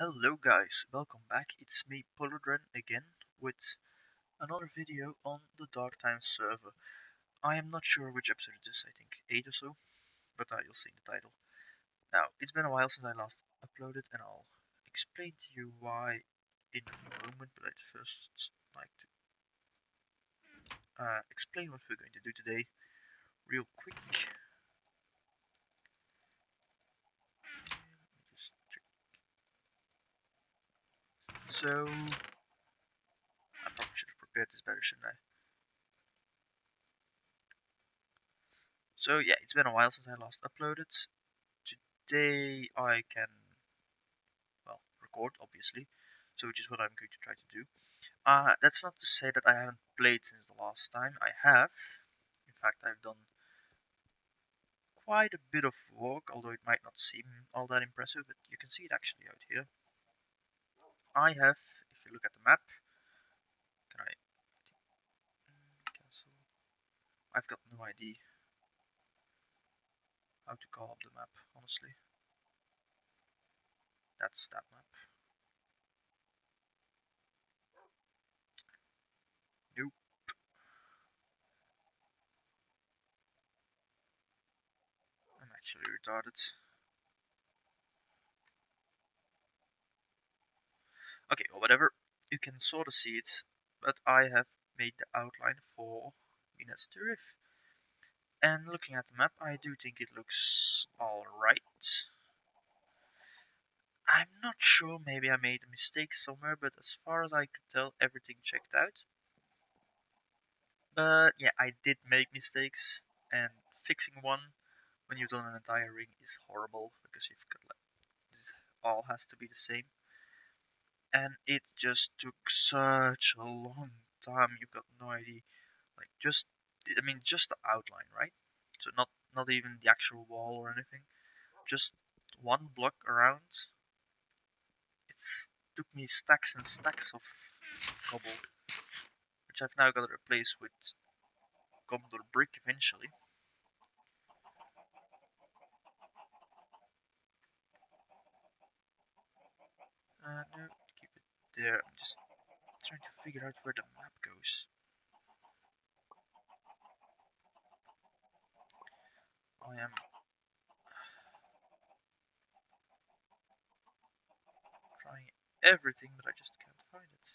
Hello guys, welcome back. It's me Polydren again with another video on the Dark Times server. I am not sure which episode it is, I think 8 or so, but you'll see in the title. Now, it's been a while since I last uploaded and I'll explain to you why in a moment, but I'd first like to explain what we're going to do today real quick. Let me just check. So, I probably should have prepared this better, shouldn't I? So yeah, it's been a while since I last uploaded. Today I can, well, record obviously, so which is what I'm going to try to do. That's not to say that I haven't played since the last time. I have. In fact, I've done quite a bit of work, although it might not seem all that impressive, but you can see it actually out here. I have, if you look at the map, can I cancel? I've got no idea how to call up the map, honestly. That's that map. Nope. I'm actually retarded. Okay, or whatever. You can sort of see it, but I have made the outline for Minas Tirith. And looking at the map, I do think it looks alright. I'm not sure, maybe I made a mistake somewhere, but as far as I could tell, everything checked out. But yeah, I did make mistakes, and fixing one when you've done an entire ring is horrible, because you've got like, this all has to be the same. And it just took such a long time, you've got no idea. Like just the outline, right? So not even the actual wall or anything, just one block around. It's took me stacks and stacks of cobble, which I've now got to replace with Gondor brick eventually. No, keep it there. I'm just trying to figure out where the map goes. I am trying everything, but I just can't find it.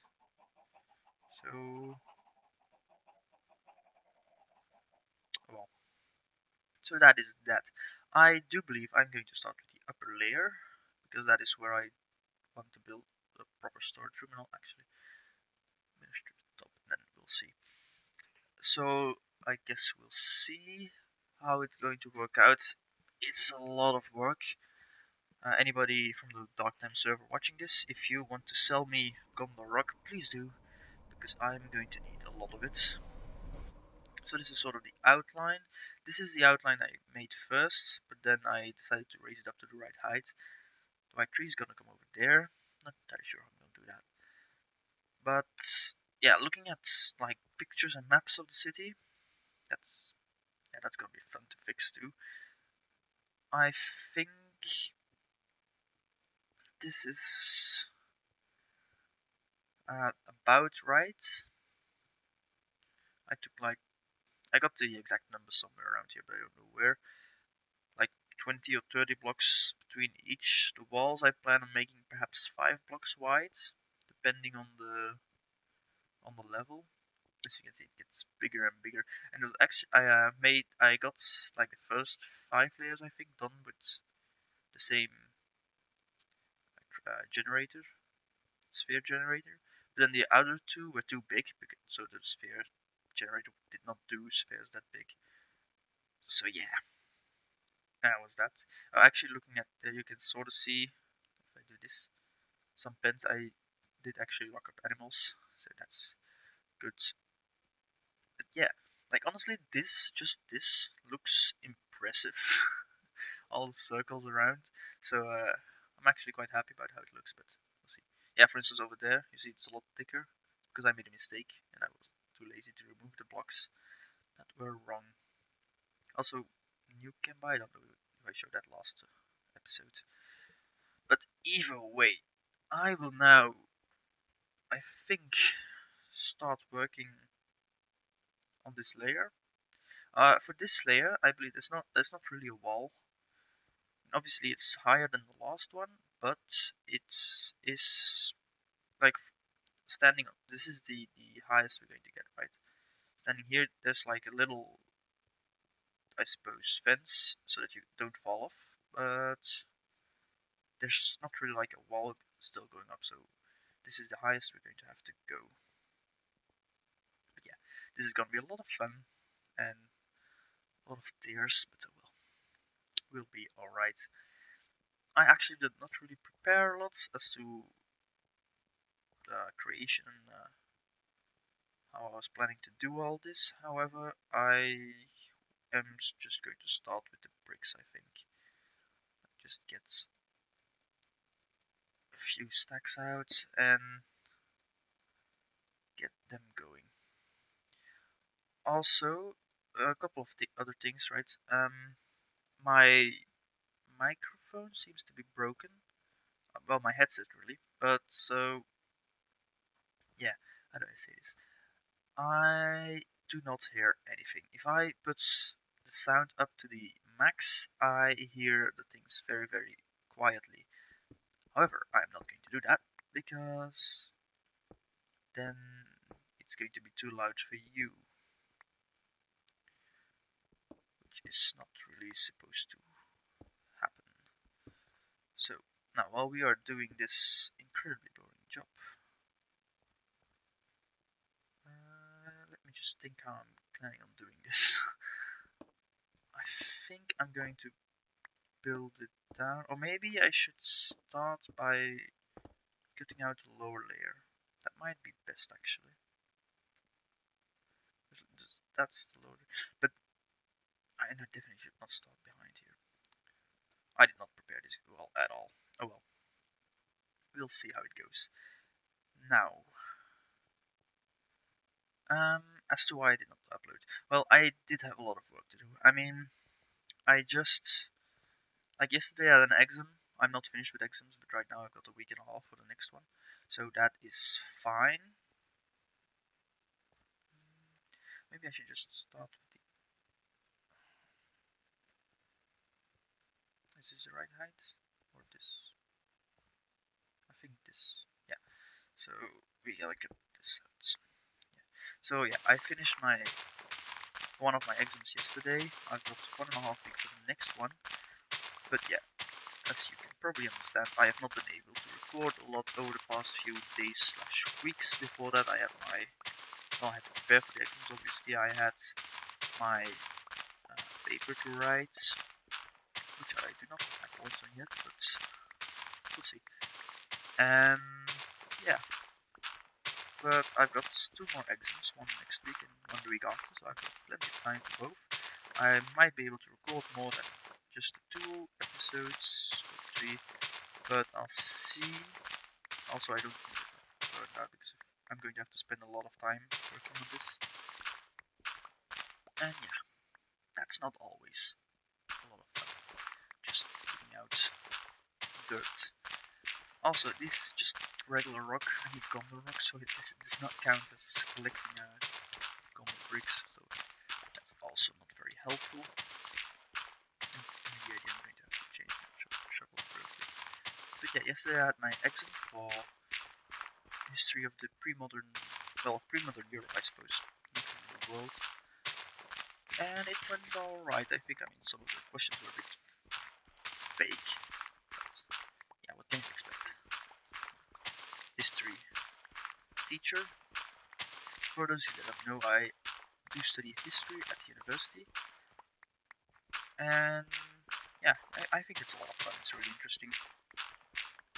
So, well, so that is that. I do believe I'm going to start with the upper layer, because that is where I want to build a proper storage room, and I'll actually finish to the top, and then we'll see. So I guess we'll see how it's going to work out. It's a lot of work. Anybody from the Dark Time server watching this, if you want to sell me Gondor Rock, please do, because I'm going to need a lot of it. So this is sort of the outline. This is the outline I made first, but then I decided to raise it up to the right height. The white tree is gonna come over there. Not entirely sure how I'm gonna do that. But yeah, looking at like pictures and maps of the city, that's that's gonna be fun to fix too. I think this is about right. I took like I got the exact number somewhere around here, but I don't know where. Like 20 or 30 blocks between each. The walls I plan on making perhaps 5 blocks wide, depending on the level. As you can see, it gets bigger and bigger. And it was actually I got like the first 5 layers I think done with the same generator, sphere generator. But then the other two were too big, so the sphere generator did not do spheres that big. So yeah, that was that. Actually, looking at you can sort of see if I do this. Some pens I did actually lock up animals, so that's good. But yeah, like honestly, this looks impressive. All the circles around. So I'm actually quite happy about how it looks. But we'll see. Yeah, for instance, over there you see it's a lot thicker because I made a mistake and I was too lazy to remove the blocks that were wrong. Also, you can buy. I don't know if I showed that last episode. But either way, I will now, I think, start working on this layer. For this layer, I believe there's not really a wall. Obviously, it's higher than the last one, but it is like standing up. This is the highest we're going to get, right? Standing here, there's like a little, I suppose, fence so that you don't fall off, but there's not really like a wall still going up. So this is the highest we're going to have to go. But yeah, this is going to be a lot of fun and a lot of tears, but we'll be all right. I actually did not really prepare a lot as to creation and how I was planning to do all this. However, I am just going to start with the bricks, I think. Just get a few stacks out and get them going. Also, a couple of the other things, right? My microphone seems to be broken. Well, my headset really. But so, yeah, how do I say this? I do not hear anything. If I put the sound up to the max, I hear the things very, very quietly. However, I'm not going to do that because then it's going to be too loud for you, which is not really supposed to happen. So, now while we are doing this incredibly boring job, let me just think how I'm planning on doing this. I think I'm going to build it down, or maybe I should start by cutting out the lower layer. That might be best actually. That's the lower, but I definitely should not start behind here. I did not prepare this well at all. Oh well, we'll see how it goes. Now, as to why I did not upload. Well, I did have a lot of work to do. I mean, I just, like yesterday I had an exam. I'm not finished with exams, but right now I've got a week and a half for the next one. So that is fine. Maybe I should just start with the... Is this the right height? Or this? I think this. Yeah. So we gotta cut this out. So yeah, I finished one of my exams yesterday. I've got 1.5 weeks for the next one. But yeah, as you can probably understand, I have not been able to record a lot over the past few days / weeks. Before that, I had I had to prepare for the exams. Obviously, I had my paper to write, which I do not have my points on yet, but we'll see. And yeah, but I've got 2 more exams, one next week and one the week after, so I've got plenty of time for both. I might be able to record more than just the 2 episodes, or 3, but I'll see. Also, I don't need to burn out because I'm going to have to spend a lot of time working on this. And yeah, that's not always a lot of fun, just digging out dirt. Also, this is just regular rock. I need Gondor rock, so this does not count as collecting Gondor bricks, so that's also not very helpful. Maybe I'm going to have to change my shovel briefly. But yeah, yesterday I had my exam for history of the pre-modern, well, pre-modern Europe, I suppose, not really the world. And it went alright, I think. I mean, some of the questions were a bit fake, but yeah, what can you expect? History teacher. For those of you that don't know, I do study history at the university, and yeah, I think it's a lot of fun. It's really interesting.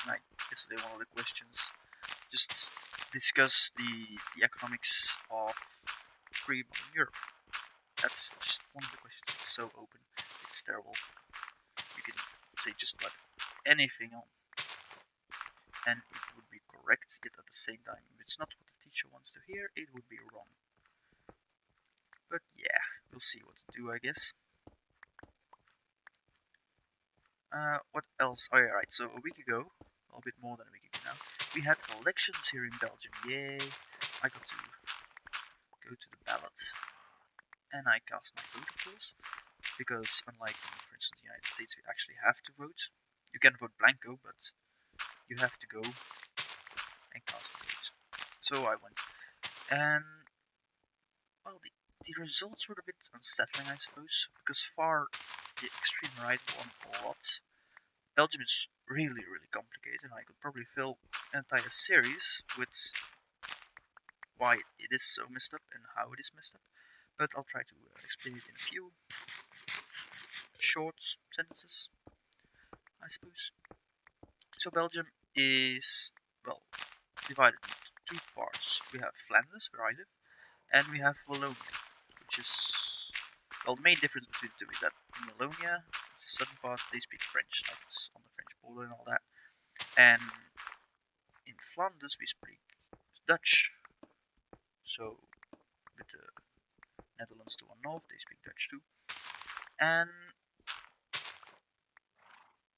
Like yesterday, one of the questions just discuss the economics of pre-modern Europe. That's just one of the questions. It's so open. It's terrible. You can say just about anything on, and it would be correct. Yet at the same time, if it's not what the teacher wants to hear, it would be wrong. But yeah, we'll see what to do, I guess. What else? Oh yeah, right. So a week ago, a bit more than a week ago now, we had elections here in Belgium. Yay! I got to go to the ballot and I cast my vote, of course, because unlike, for instance, the United States, we actually have to vote. You can vote blanco, but you have to go and cast the vote. So I went, and well, the results were a bit unsettling, I suppose, because far the extreme right won a lot. Belgium is really, really complicated, and I could probably fill an entire series with why it is so messed up and how it is messed up. But I'll try to explain it in a few short sentences, I suppose. So Belgium is, well, divided into two parts. We have Flanders, where I live, and we have Wallonia, which is, well, the main difference between the two is that in Wallonia, it's the southern part, they speak French, like it's on the French border and all that. And in Flanders, we speak Dutch. So with the Netherlands to our north, they speak Dutch too. And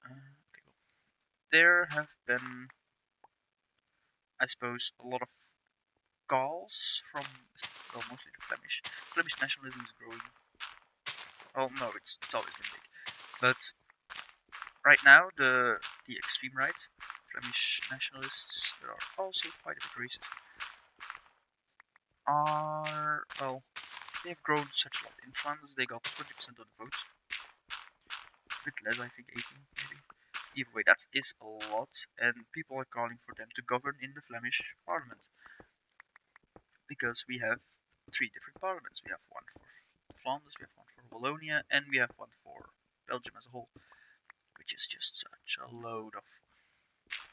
okay, well, there have been, I suppose, a lot of calls from, well, mostly the Flemish. Flemish nationalism is growing. Oh no, it's always been big, but right now the extreme right, Flemish nationalists that are also quite a bit racist, are, well, they've grown such a lot. In France, they got 20% of the vote, a bit less, I think 18 maybe. Either way, that is a lot, and people are calling for them to govern in the Flemish parliament, because we have three different parliaments. We have one for Flanders, we have one for Wallonia, and we have one for Belgium as a whole, which is just such a load of,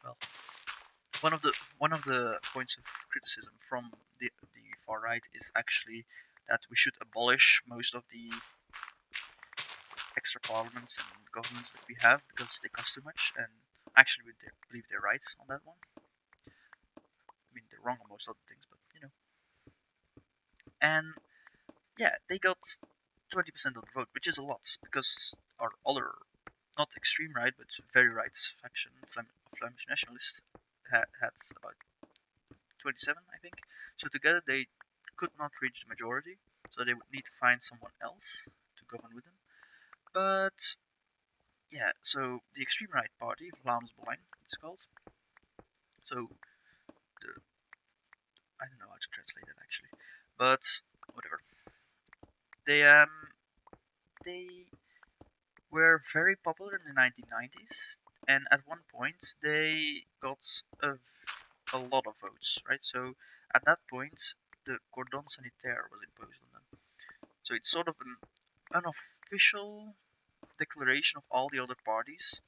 well, one of the points of criticism from the far right is actually that we should abolish most of the extra parliaments and governments that we have because they cost too much. And actually, we believe they're right on that one. I mean, they're wrong on most other things, but you know. And yeah, they got 20% of the vote, which is a lot because our other, not extreme right, but very right faction, Flemish nationalists, had about 27, I think. So together they could not reach the majority, so they would need to find someone else to govern with them. But yeah, so the extreme right party, Vlaams Belang, it's called. So the, I don't know how to translate it actually, but whatever. They they were very popular in the 1990s, and at one point they got a lot of votes, right? So at that point, the cordon sanitaire was imposed on them. So it's sort of an unofficial declaration of all the other parties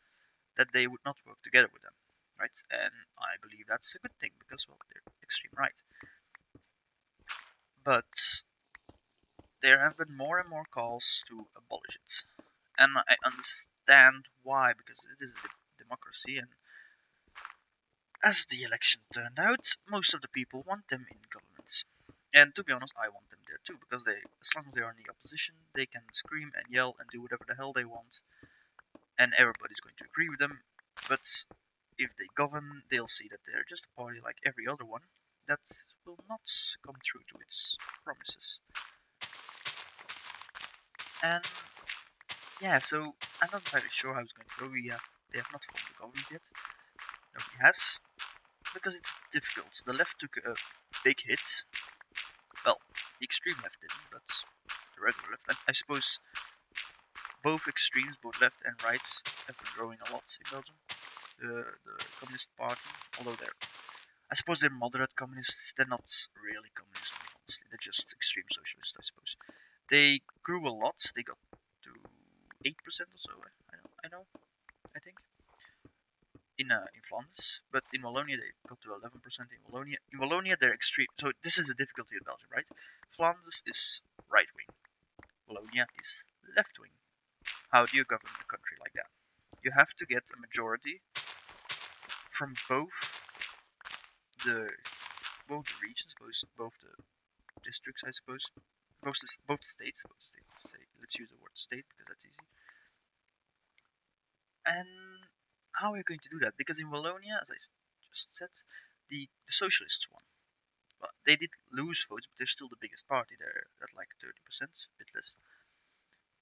that they would not work together with them, right? And I believe that's a good thing because, well, they're extreme right. But there have been more and more calls to abolish it. And I understand why, because it is a democracy, and as the election turned out, most of the people want them in governments. And to be honest, I want them there too, because as long as they are in the opposition, they can scream and yell and do whatever the hell they want, and everybody's going to agree with them. But if they govern, they'll see that they're just a party like every other one that will not come true to its promises. And yeah, so I'm not entirely sure how it's going to go. They have not formed a government yet. Nobody has, because it's difficult. The left took a big hit. Well, the extreme left didn't, but the regular left. I suppose both extremes, both left and right, have been growing a lot in Belgium. The Communist Party, although I suppose they're moderate communists. They're not really communist, honestly. They're just extreme socialists, I suppose. They grew a lot. They got to 8% or so. I think in Flanders, but in Wallonia they got to 11% in Wallonia. In Wallonia they're extreme. So this is the difficulty in Belgium, right? Flanders is right wing. Wallonia is left wing. How do you govern a country like that? You have to get a majority from the both the regions, both the districts, I suppose, both the states. Both the states. Let's use the word state because that's easy. And how are you going to do that? Because in Wallonia, as I just said. The socialists won. Well, they did lose votes, but they're still the biggest party. They're at like 30%, a bit less.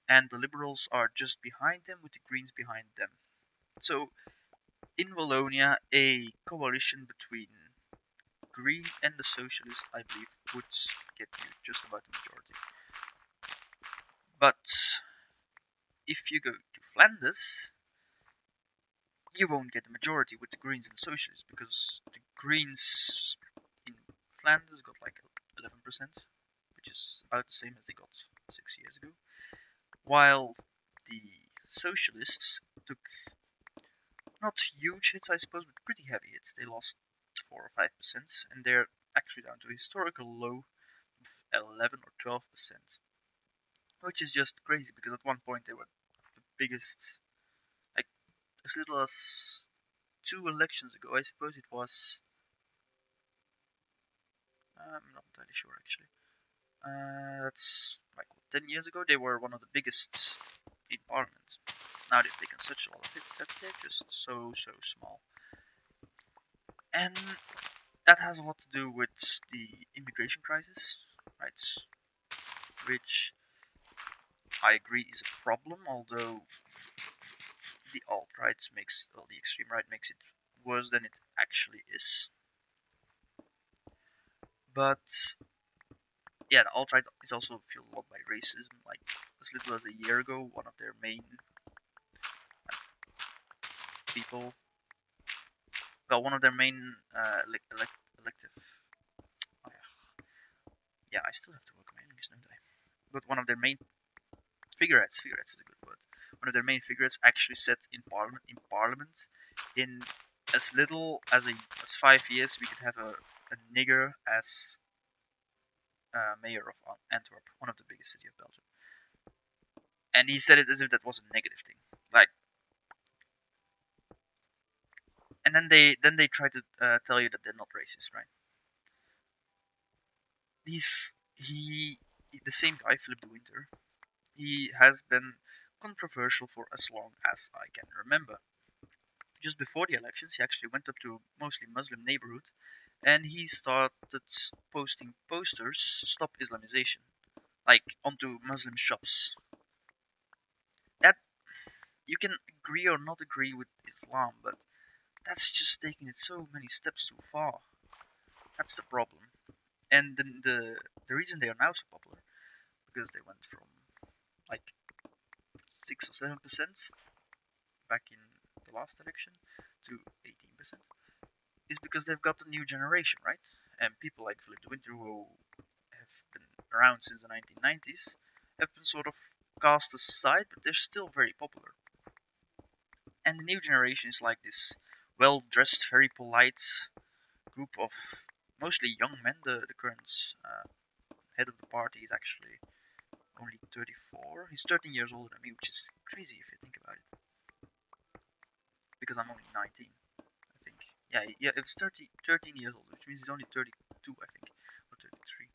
And the liberals are just behind them, with the Greens behind them. So in Wallonia, a coalition between Green and the socialists, I believe, would get you just about the majority. But if you go to Flanders, you won't get the majority with the Greens and Socialists, because the Greens in Flanders got like 11%, which is about the same as they got 6 years ago, while the Socialists took not huge hits, I suppose, but pretty heavy hits. They lost 4 or 5%, and they're actually down to a historical low of 11 or 12%, which is just crazy, because at one point they were the biggest, like as little as 2 elections ago, I suppose it was. I'm not entirely sure actually. That's like 10 years ago. They were one of the biggest in Parliament. Now they've taken such a lot of hits that they're just so small, and that has a lot to do with the immigration crisis, right? Which I agree is a problem, although the alt-right makes, well, the extreme right makes it worse than it actually is. But yeah, the alt-right is also fueled a lot by racism. Like as little as a year ago, one of their main people, well, one of their main elective, oh, yeah, I still have to work on my English, don't I? But one of their main figureheads is a good word. One of their main figureheads actually said in Parliament, in as little as 5 years, we could have a nigger as mayor of Antwerp, one of the biggest city of Belgium. And he said it as if that was a negative thing. Like, and then they try to tell you that they're not racist, right? He the same guy, Philip de Winter. He has been controversial for as long as I can remember. Just before the elections, he actually went up to a mostly Muslim neighborhood, and he started posting posters, "Stop Islamization," like onto Muslim shops. That, you can agree or not agree with Islam, but that's just taking it so many steps too far. That's the problem. And the reason they are now so popular, because they went from like 6 or 7% back in the last election to 18%, is because they've got a new generation, right? And people like Philip de Winter, who have been around since the 1990s, have been sort of cast aside, but they're still very popular. And the new generation is like this well-dressed, very polite group of mostly young men. The current head of the party is actually only 34. He's 13 years older than me, which is crazy if you think about it, because I'm only 19, I think. Yeah, it was 13 years old, which means he's only 32, I think, or 33.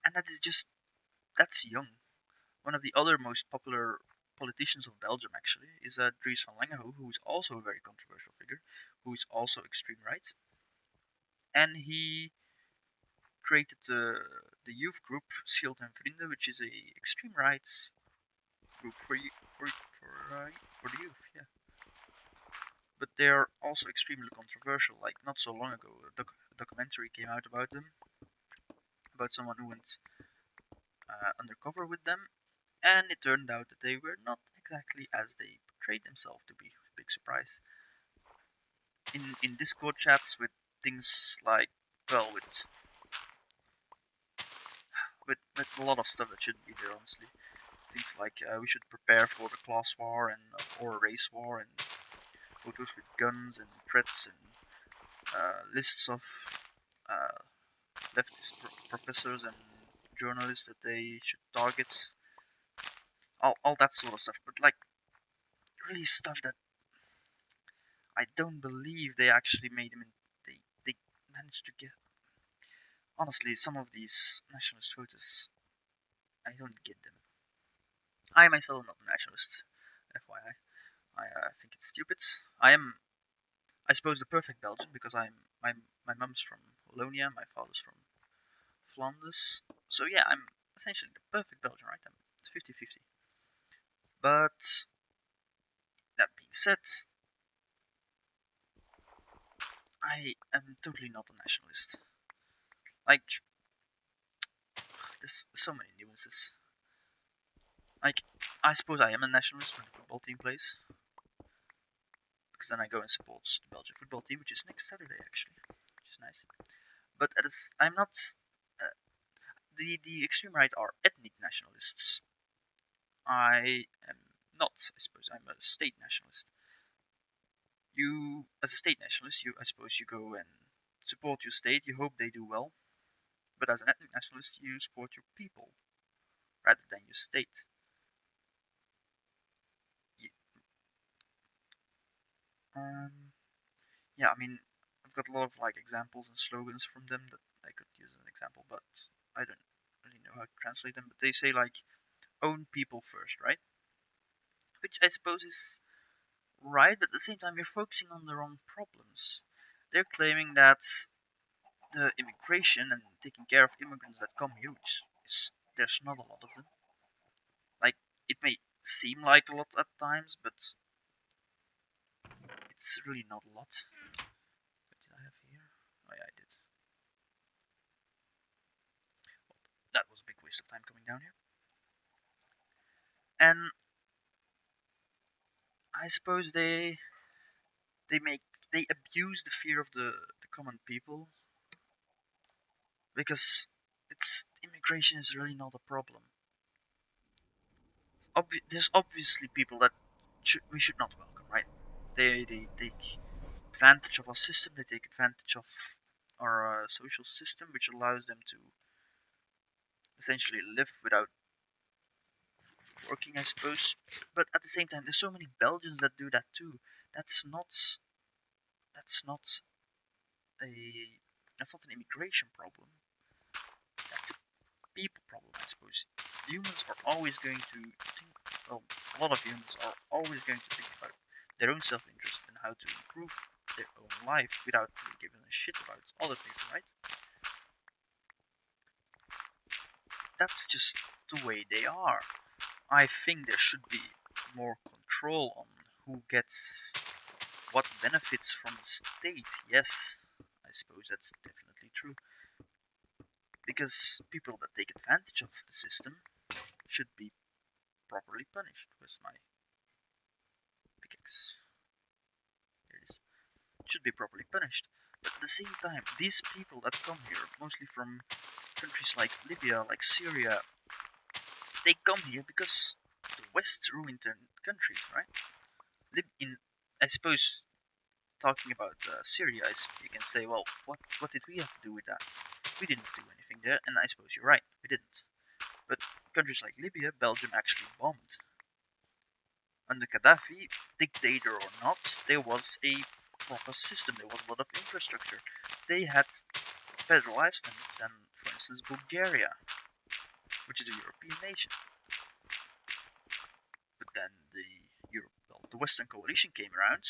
And that's young. One of the other most popular politicians of Belgium, actually, is Dries van Langenhoven, who is also a very controversial figure, who is also extreme right. And he created the youth group Schild en Vrienden, which is a extreme rights group for the youth. Yeah, but they are also extremely controversial. Like not so long ago, a documentary came out about them, about someone who went undercover with them, and it turned out that they were not exactly as they portrayed themselves to be. Big surprise. In Discord chats with things like, well, with a lot of stuff that shouldn't be there, honestly. Things like we should prepare for the class war and or race war, and photos with guns and threats and lists of uh, leftist professors and journalists that they should target, all that sort of stuff. But like really stuff that I don't believe they actually made them. They managed to get. Honestly, some of these nationalist photos, I don't get them. I myself am not a nationalist, FYI. I think it's stupid. I am I suppose the perfect Belgian because my mum's from Wallonia, my father's from Flanders. So yeah, I'm essentially the perfect Belgian, right? I'm 50-50. But that being said, I am totally not a nationalist. Like, there's so many nuances. Like, I suppose I am a nationalist when the football team plays, because then I go and support the Belgian football team, which is next Saturday actually, which is nice. But I'm not. Uh, the extreme right are ethnic nationalists. I am not. I suppose I'm a state nationalist. You, as a state nationalist, I suppose you go and support your state. You hope they do well. But as an ethnic nationalist, you support your people rather than your state. You, um, yeah, I mean, I've got a lot of like examples and slogans from them that I could use as an example, but I don't really know how to translate them. But they say like own people first, right? Which I suppose is right, but at the same time you're focusing on the wrong problems. They're claiming that the immigration and taking care of immigrants that come here, which is there's not a lot of them. Like it may seem like a lot at times, but it's really not a lot. What did I have here? Oh yeah, I did. Well, that was a big waste of time coming down here. And I suppose they make they abuse the fear of the common people because it's immigration is really not a problem. There's obviously people that we should not welcome, right? They take advantage of our system. They take advantage of our social system, which allows them to essentially live without working, I suppose. But at the same time, there's so many Belgians that do that too. That's not that's not a that's not an immigration problem. That's a people problem, I suppose. Humans are always going to think. Well, a lot of humans are always going to think about their own self-interest and how to improve their own life without really giving a shit about other people, right? That's just the way they are. I think there should be more control on who gets what benefits from the state. Yes, I suppose that's definitely true. Because people that take advantage of the system should be properly punished. Where's my pickaxe? There it is. Should be properly punished. But at the same time, these people that come here, mostly from countries like Libya, like Syria, they come here because the West ruined their countries, right? In, I suppose, talking about Syria, you can say, well, what did we have to do with that? We didn't do anything there, and I suppose you're right, we didn't. But countries like Libya, Belgium actually bombed. Under Gaddafi, dictator or not, there was a proper system, there was a lot of infrastructure. They had better life standards than, for instance, Bulgaria, which is a European nation. But then the Western coalition came around,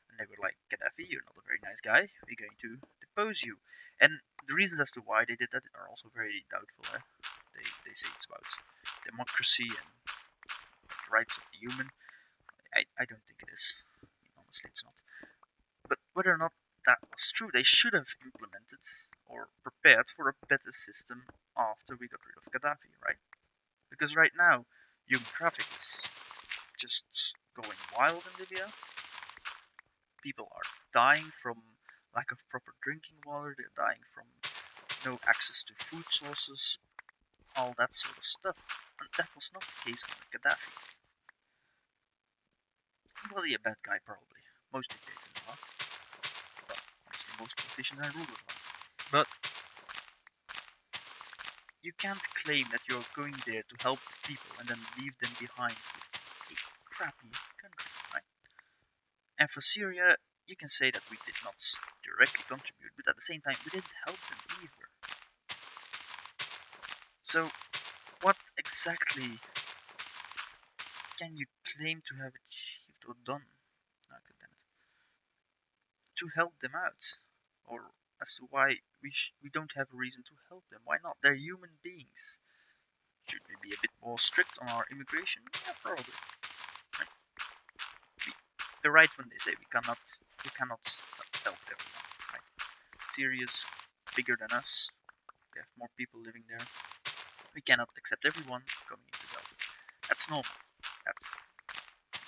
and they were like, Gaddafi, you're not a very nice guy, we're going to depose you. And the reasons as to why they did that are also very doubtful. They say it's about democracy and the rights of the human. I don't think it is. Honestly, it's not. But whether or not that was true, they should have implemented or prepared for a better system after we got rid of Gaddafi, right? Because right now, human traffic is just going wild in Libya. People are dying from lack of proper drinking water, they're dying from no access to food sources, all that sort of stuff. And that was not the case under Gaddafi. He was a bad guy, probably. Most dictators are. Well, honestly, most politicians and rulers are. But you can't claim that you're going there to help people and then leave them behind with a crappy country, right? And for Syria, you can say that we did not directly contribute, but at the same time, we didn't help them either. So, what exactly can you claim to have achieved or done? Oh, God damn it. to help them out, or as to why we don't have a reason to help them. Why not? They're human beings. Should we be a bit more strict on our immigration? Yeah, probably. Right. They're right when they say we cannot help everyone. Right? Syria's bigger than us. They have more people living there. We cannot accept everyone coming into Delta. That's normal. That's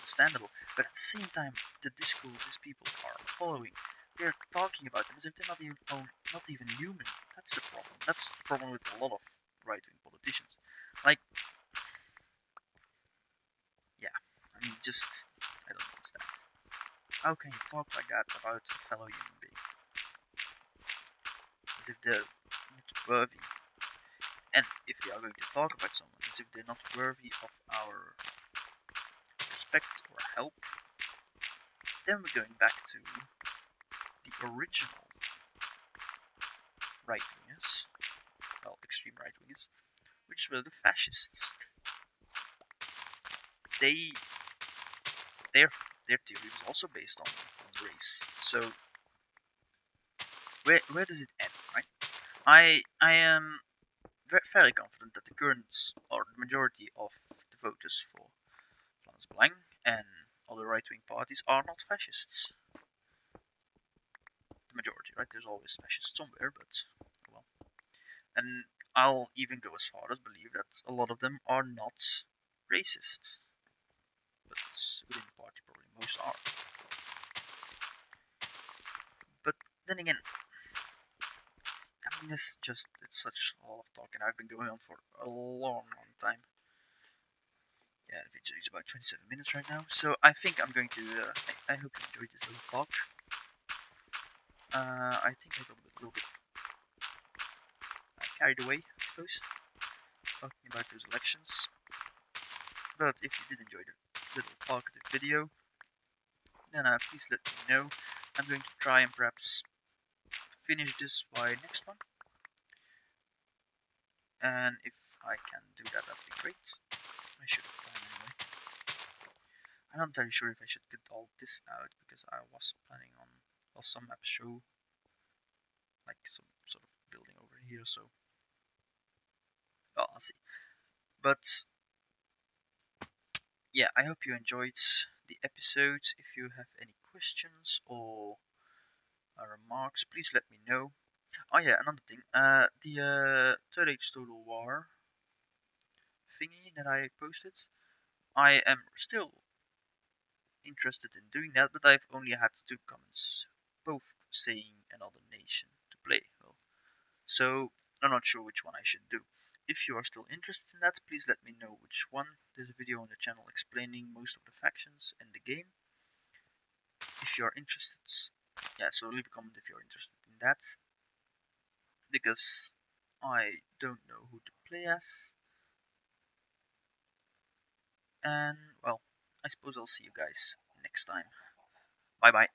understandable. But at the same time, the Discord these people are following, they're talking about them as if they're not even human. That's the problem. That's the problem with a lot of right-wing politicians. Like, yeah, I mean, just I don't understand. How can you talk like that about a fellow human being? As if they're not worthy. And if we are going to talk about someone as if they're not worthy of our respect or help, then we're going back to the original right wingers, well, extreme right wingers, which were the fascists. They their their theory was also based on race. So where does it end, right? I am fairly confident that the current or the majority of the voters for Frans Belang and other right-wing parties are not fascists. The majority, right? There's always fascists somewhere, but well. And I'll even go as far as believe that a lot of them are not racists. But within the party, probably most are. But then again, I mean, it's such a lot of talk, and I've been going on for a long time. Yeah, the video is about 27 minutes right now, so I think I'm going to, I hope you enjoyed this little talk. I think I got a little bit carried away, I suppose, talking about those elections. But if you did enjoy the little talkative video, then please let me know. I'm going to try and perhaps finish this by next one. And if I can do that, that'd be great. I should have time anyway. I'm not entirely sure if I should cut all this out because I was planning on, well, some maps show like some sort of building over here, so well, I'll see. But yeah, I hope you enjoyed the episode. If you have any questions or remarks, please let me know. Oh yeah, another thing, the Third Age Total War thingy that I posted, I am still interested in doing that, but I've only had 2 comments, both saying another nation to play. Well, so I'm not sure which one I should do. If you are still interested in that, please let me know which one. There's a video on the channel explaining most of the factions and the game. If you are interested, yeah, so leave a comment if you're interested in that, because I don't know who to play as. And well, I suppose I'll see you guys next time. Bye bye.